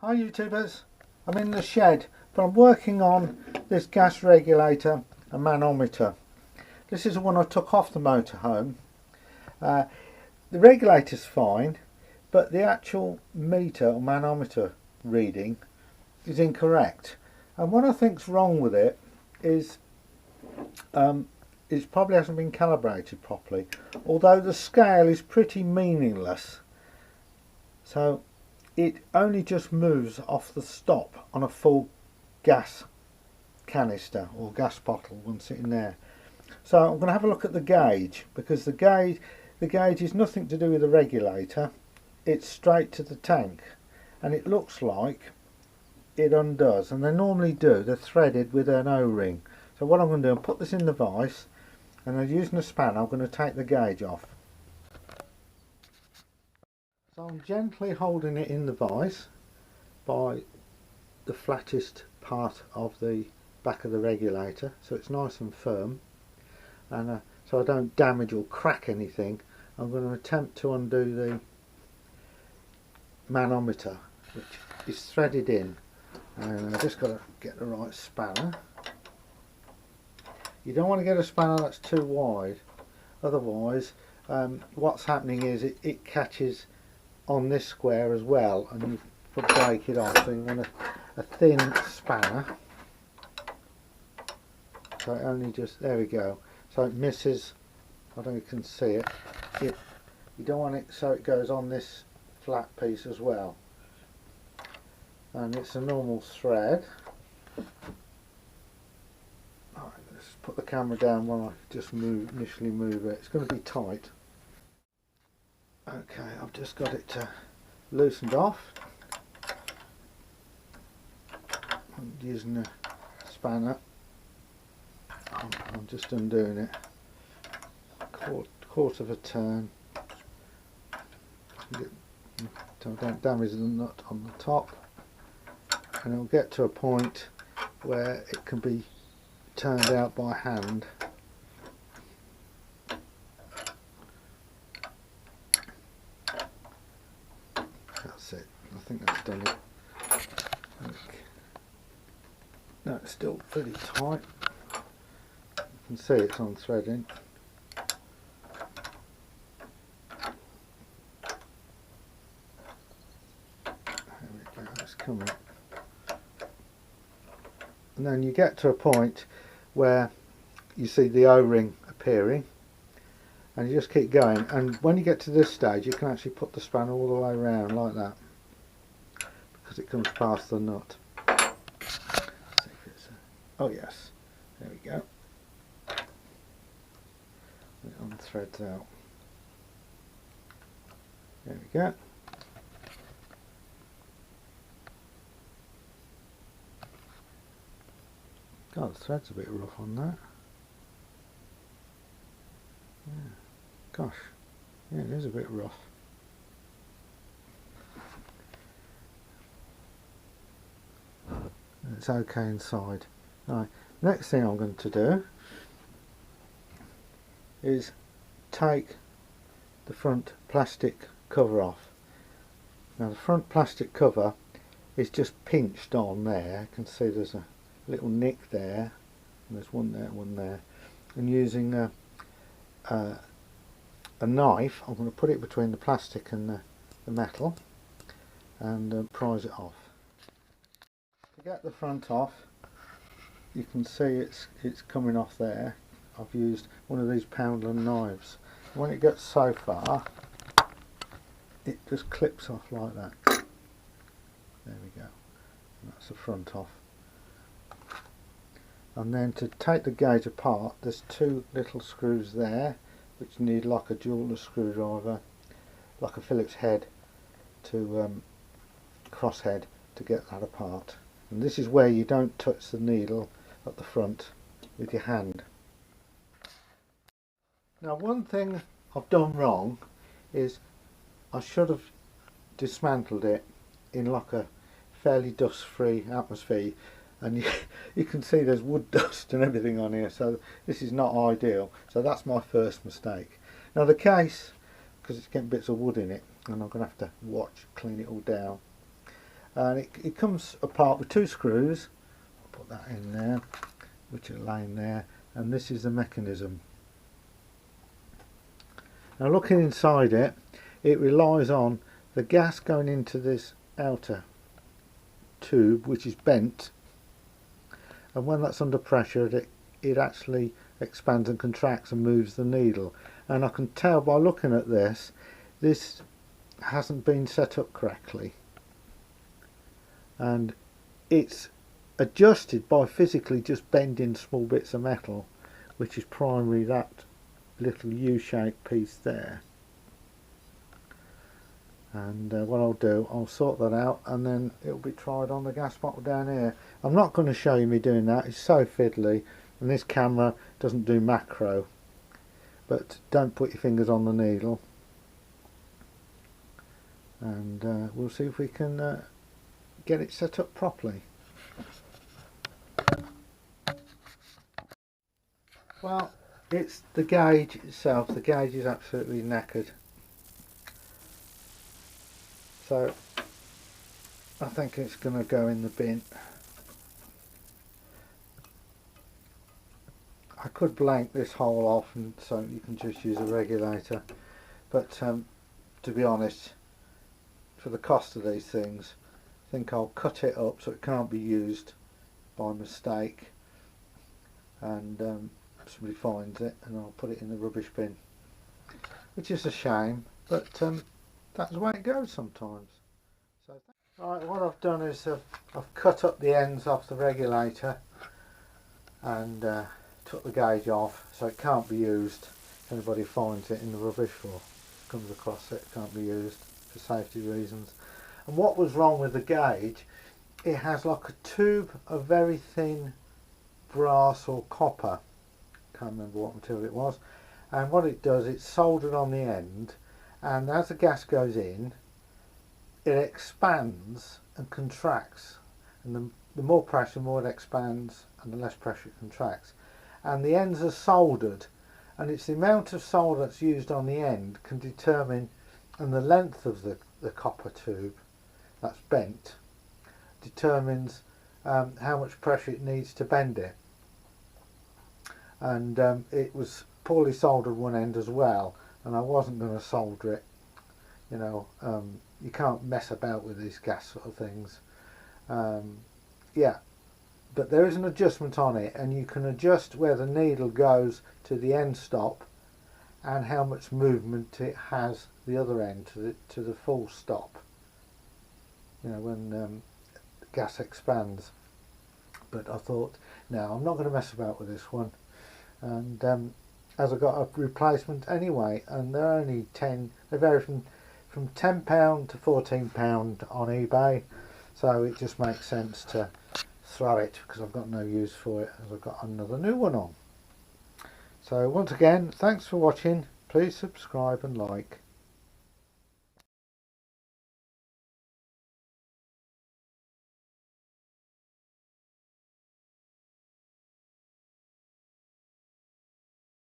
Hi YouTubers, I'm in the shed but I'm working on this gas regulator and manometer. This is the one I took off the motorhome. The regulator's fine, but the actual meter or manometer reading is incorrect, and what I think's wrong with it is it probably hasn't been calibrated properly, although the scale is pretty meaningless. So it only just moves off the stop on a full gas canister or gas bottle one sitting there. So I'm going to have a look at the gauge, because the gauge is nothing to do with the regulator, it's straight to the tank, and it looks like it undoes, and they normally do. They're threaded with an O-ring. So what I'm going to do is put this in the vise, and I'm using a spanner. I'm going to take the gauge off. So I'm gently holding it in the vise by the flattest part of the back of the regulator, so it's nice and firm, and so I don't damage or crack anything. I'm going to attempt to undo the manometer, which is threaded in, and I've just got to get the right spanner. You don't want to get a spanner that's too wide, otherwise what's happening is it catches on this square as well, and you break it off. So you want a thin spanner, so it only just, there we go, so it misses. I don't know if you can see it. You don't want it so it goes on this flat piece as well, and it's a normal thread. Right, let's put the camera down while I just initially move it. It's going to be tight. Okay, I've just got it loosened off. I'm using a spanner. I'm just undoing it. Quarter of a turn. So I don't damage the nut on the top, and it'll get to a point where it can be turned out by hand. That's it. I think that's done it. Okay. No, it's still pretty tight. You can see it's on threading. There we go, it's coming. And then you get to a point where you see the O-ring appearing, and you just keep going, and when you get to this stage you can actually put the spanner all the way around like that, because it comes past the nut. Oh yes, there we go. It unthreads out. There we go. God, the thread's a bit rough on that. Yeah. Gosh, yeah, it is a bit rough. It's okay inside. Right, next thing I'm going to do is take the front plastic cover off. Now the front plastic cover is just pinched on there. You can see there's a little nick there, and there's one there, one there. And using a knife, I'm going to put it between the plastic and the metal, and prise it off. To get the front off, you can see it's coming off there. I've used one of these Poundland knives. When it gets so far, it just clips off like that. There we go. And that's the front off. And then to take the gauge apart, there's two little screws there which need like a jeweler's screwdriver, like a Phillips head to cross head to get that apart. And this is where you don't touch the needle at the front with your hand. Now one thing I've done wrong is I should have dismantled it in like a fairly dust-free atmosphere, and you can see there's wood dust and everything on here, so this is not ideal. So that's my first mistake. Now the case, because it's getting bits of wood in it, and I'm going to have to clean it all down. and it comes apart with 2 screws. I'll put that in there, which are laying there, and this is the mechanism. Now looking inside it, it relies on the gas going into this outer tube, which is bent, and when that's under pressure it actually expands and contracts and moves the needle. And I can tell by looking at this hasn't been set up correctly, and it's adjusted by physically just bending small bits of metal, which is primarily that little U-shaped piece there. And what I'll do, I'll sort that out, and then it'll be tried on the gas bottle down here. I'm not going to show you me doing that, it's so fiddly, and this camera doesn't do macro. But don't put your fingers on the needle, and we'll see if we can get it set up properly. Well, it's the gauge itself. The gauge is absolutely knackered, so I think it's going to go in the bin. I could blank this hole off, and so you can just use a regulator, but to be honest, for the cost of these things, I think I'll cut it up so it can't be used by mistake, and somebody finds it, and I'll put it in the rubbish bin, which is a shame, but that's the way it goes sometimes. So, right, what I've done is I've cut up the ends off the regulator and took the gauge off, so it can't be used. If anybody finds it in the rubbish or comes across it, it can't be used for safety reasons. And what was wrong with the gauge, it has like a tube of very thin brass or copper, can't remember what material it was, and what it does, it's soldered on the end, and as the gas goes in, it expands and contracts, and the more pressure, the more it expands, and the less pressure it contracts. And the ends are soldered, and it's the amount of solder that's used on the end can determine, and the length of the copper tube that's bent determines how much pressure it needs to bend it. And it was poorly soldered one end as well, and I wasn't going to solder it. You know, you can't mess about with these gas sort of things. Yeah, but there is an adjustment on it, and you can adjust where the needle goes to the end stop and how much movement it has the other end to the full stop, you know, when the gas expands. But I thought, no, I'm not going to mess about with this one, and as I got a replacement anyway, and they're only 10, they vary from £10 to £14 on eBay, so it just makes sense to throw it because I've got no use for it as I've got another new one on. So once again, thanks for watching. Please subscribe and like.